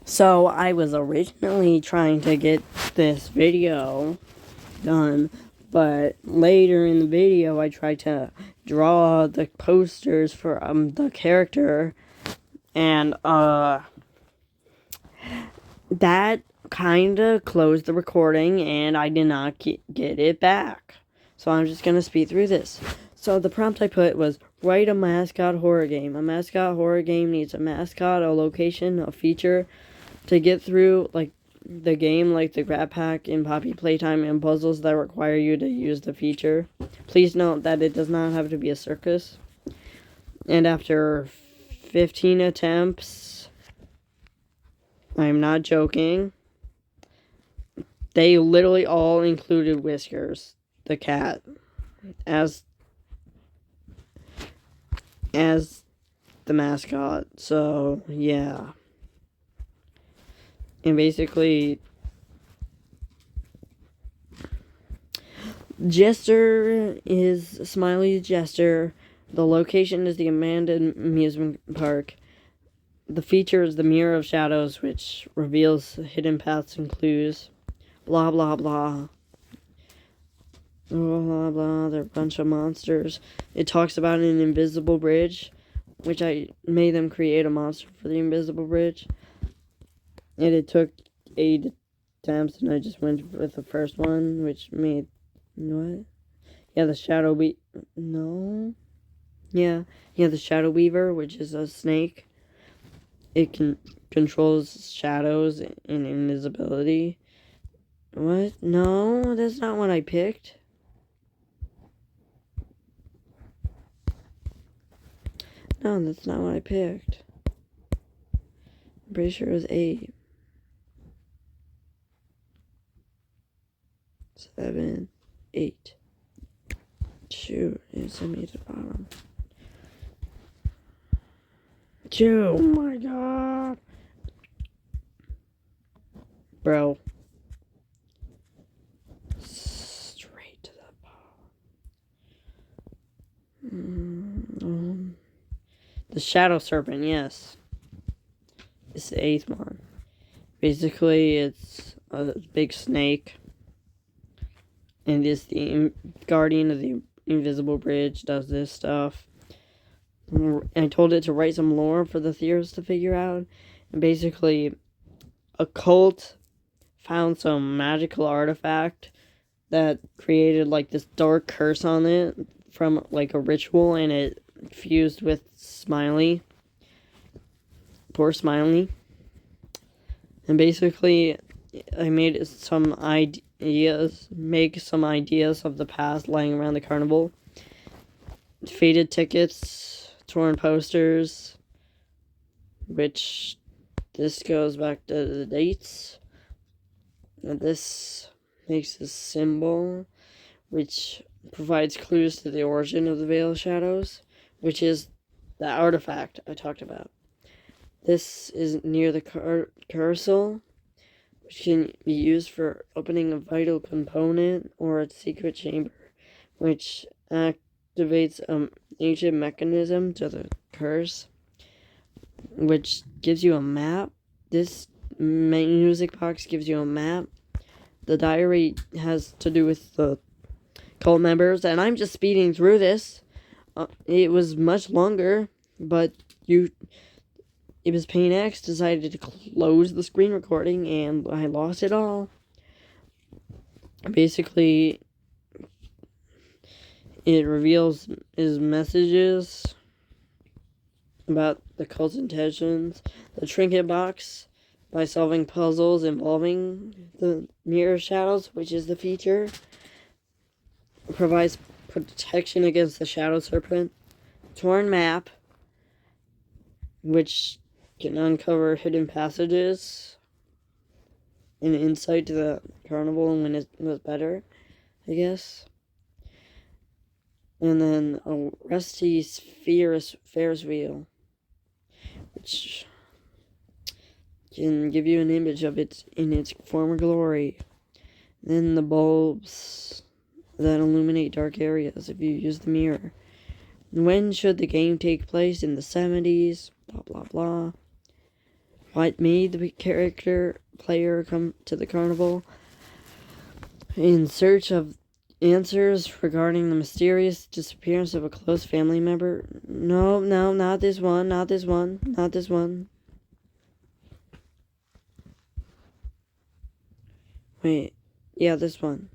So I was originally trying to get this video done, but later in the video I tried to draw the posters for the character, and that kinda closed the recording and I did not get it back. So I'm just gonna speed through this. So the prompt I put was, write a mascot horror game. A mascot horror game needs a mascot, a location, a feature to get through, like the game, like the grab pack in Poppy Playtime, and puzzles that require you to use the feature. Please note that it does not have to be a circus. And after 15 attempts, I'm not joking, they literally all included Whiskers, the cat, as the mascot. So yeah. And basically, Jester is Smiley's Jester. The location is the Amanda Amusement Park. The feature is the Mirror of Shadows, which reveals hidden paths and clues. Blah, blah, blah. Blah, blah, blah. They're a bunch of monsters. It talks about an invisible bridge, which I made them create a monster for the invisible bridge. And it took 8 attempts, and I just went with the first one, which made... What? Yeah, the Shadow No. Yeah, the Shadow Weaver, which is a snake. It controls shadows and invisibility. What? No, that's not what I picked. No, that's not what I picked. I'm pretty sure it was 8. 7, 8. Shoot, it sent me to the bottom. Oh my god. Bro. Straight to the bottom. The Shadow Serpent, yes. It's the 8th one. Basically, it's a big snake. And it's the guardian of the invisible bridge, does this stuff. I told it to write some lore for the theorists to figure out. And basically, a cult found some magical artifact that created like this dark curse on it from like a ritual, and it fused with Smiley. Poor Smiley. And basically, I made some make some ideas of the past lying around the carnival. Faded tickets, torn posters, which this goes back to the dates. And this makes a symbol, which provides clues to the origin of the Veil of Shadows, which is the artifact I talked about. This is near the carousel, which can be used for opening a vital component or a secret chamber, which activates an ancient mechanism to the curse, which gives you a map. This music box gives you a map. The diary has to do with the cult members, and I'm just speeding through this. It was much longer, but it was Pain X decided to close the screen recording, and I lost it all. Basically, it reveals his messages about the cult's intentions. The trinket box, by solving puzzles involving the Mirror of Shadows, which is the feature, provides protection against the Shadow Serpent. Torn map, which can uncover hidden passages and insight to the carnival when it was better, I guess. And then a rusty Ferris wheel, which can give you an image of it in its former glory. Then the bulbs that illuminate dark areas if you use the mirror. When should the game take place? In the 70s, blah blah blah. What made the player come to the carnival? In search of answers regarding the mysterious disappearance of a close family member. No, not this one, not this one, not this one. Wait, yeah, this one.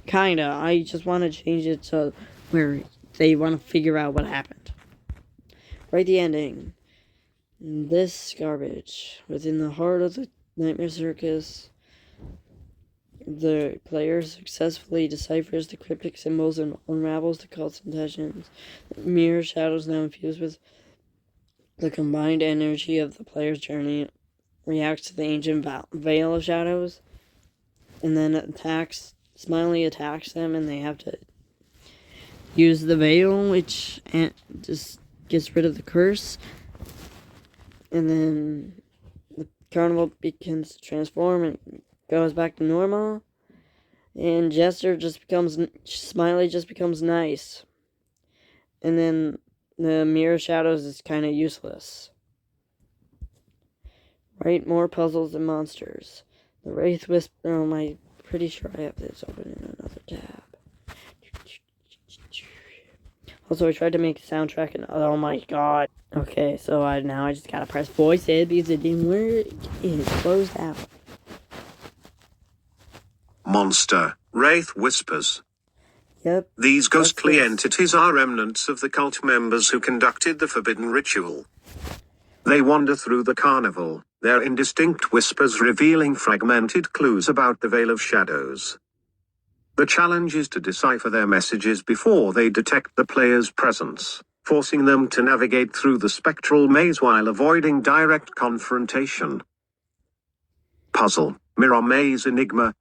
Kinda, I just want to change it to where they want to figure out what happened. Write the ending. This garbage. Within the heart of the Nightmare Circus, the player successfully deciphers the cryptic symbols and unravels the cult's intentions. Mirror shadows now infused with the combined energy of the player's journey reacts to the ancient veil of shadows, and then Smiley attacks them, and they have to use the veil, which just gets rid of the curse. And then the carnival begins to transform and goes back to normal. And Smiley just becomes nice. And then the mirror shadows is kind of useless. Write more puzzles and monsters. The Wraith Whisper. Oh, I'm pretty sure I have this open in another tab. Also, I tried to make a soundtrack and oh my god. Okay, so now I just gotta press voice it because it didn't work. It's closed out. Monster. Wraith Whispers. Yep. These ghostly entities are remnants of the cult members who conducted the forbidden ritual. They wander through the carnival, their indistinct whispers revealing fragmented clues about the Veil of Shadows. The challenge is to decipher their messages before they detect the player's presence, forcing them to navigate through the spectral maze while avoiding direct confrontation. Puzzle, Mirror Maze Enigma.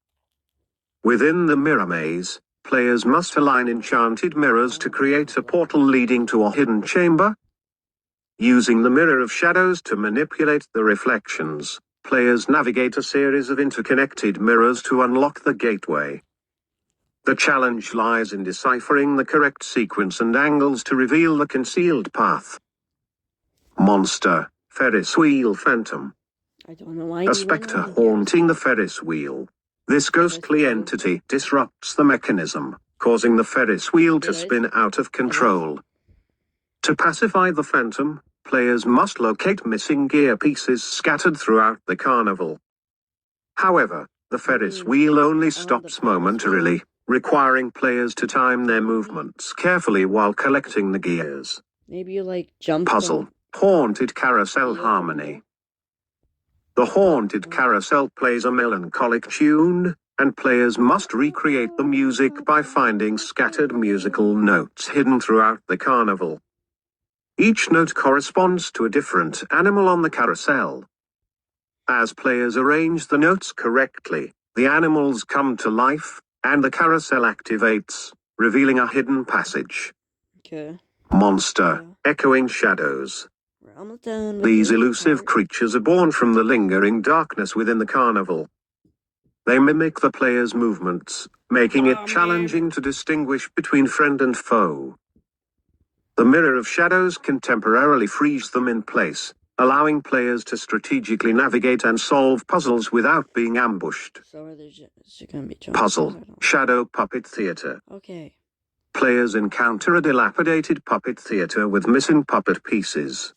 Within the mirror maze, players must align enchanted mirrors to create a portal leading to a hidden chamber. Using the Mirror of Shadows to manipulate the reflections, players navigate a series of interconnected mirrors to unlock the gateway. The challenge lies in deciphering the correct sequence and angles to reveal the concealed path. Monster, Ferris Wheel Phantom. I don't know why. A spectre haunting the Ferris wheel. This ghostly entity disrupts the mechanism, causing the Ferris wheel to spin out of control. To pacify the phantom, players must locate missing gear pieces scattered throughout the carnival. However, the Ferris wheel only stops momentarily, requiring players to time their movements carefully while collecting the gears. Maybe you jump. Puzzle, Haunted Carousel Harmony. The Haunted Carousel plays a melancholic tune, and players must recreate the music by finding scattered musical notes hidden throughout the carnival. Each note corresponds to a different animal on the carousel. As players arrange the notes correctly, the animals come to life, and the carousel activates, revealing a hidden passage. Okay. Monster, Echoing Shadows. We're almost done. These elusive creatures are born from the lingering darkness within the carnival. They mimic the player's movements, making it challenging to distinguish between friend and foe. The Mirror of Shadows can temporarily freeze them in place, allowing players to strategically navigate and solve puzzles without being ambushed. So are there gonna be Puzzle, Shadow Puppet Theater. Okay. Players encounter a dilapidated puppet theater with missing puppet pieces.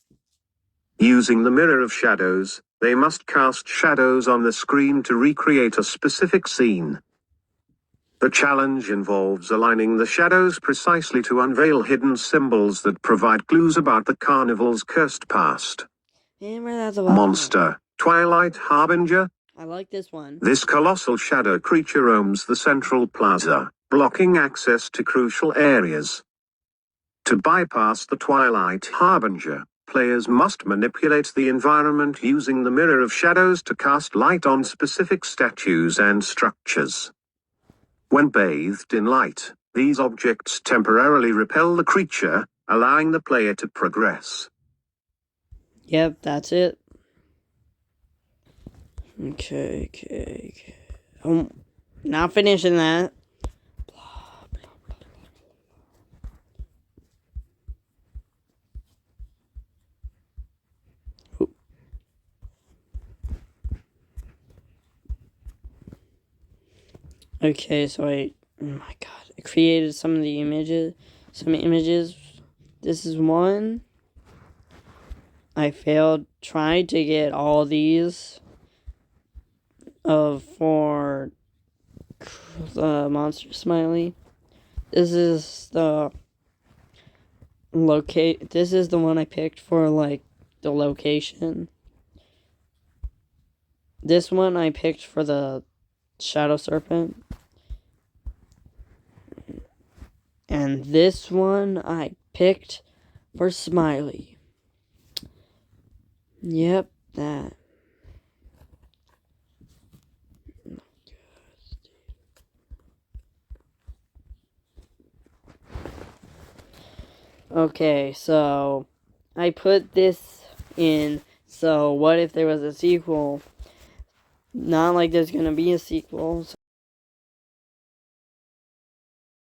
Using the Mirror of Shadows, they must cast shadows on the screen to recreate a specific scene. The challenge involves aligning the shadows precisely to unveil hidden symbols that provide clues about the carnival's cursed past. Monster, Twilight Harbinger. I like this one. This colossal shadow creature roams the central plaza, blocking access to crucial areas. To bypass the Twilight Harbinger, players must manipulate the environment using the Mirror of Shadows to cast light on specific statues and structures. When bathed in light, these objects temporarily repel the creature, allowing the player to progress. Yep, that's it. Okay. Not finishing that. Okay, so oh my god, I created some images. This is one. I failed trying to get all these for the monster smiley. This is the this is the one I picked for like the location. This one I picked for the shadow serpent. And this one I picked for Smiley. Yep, that. Okay, so I put this in. So what if there was a sequel? Not like there's gonna be a sequel.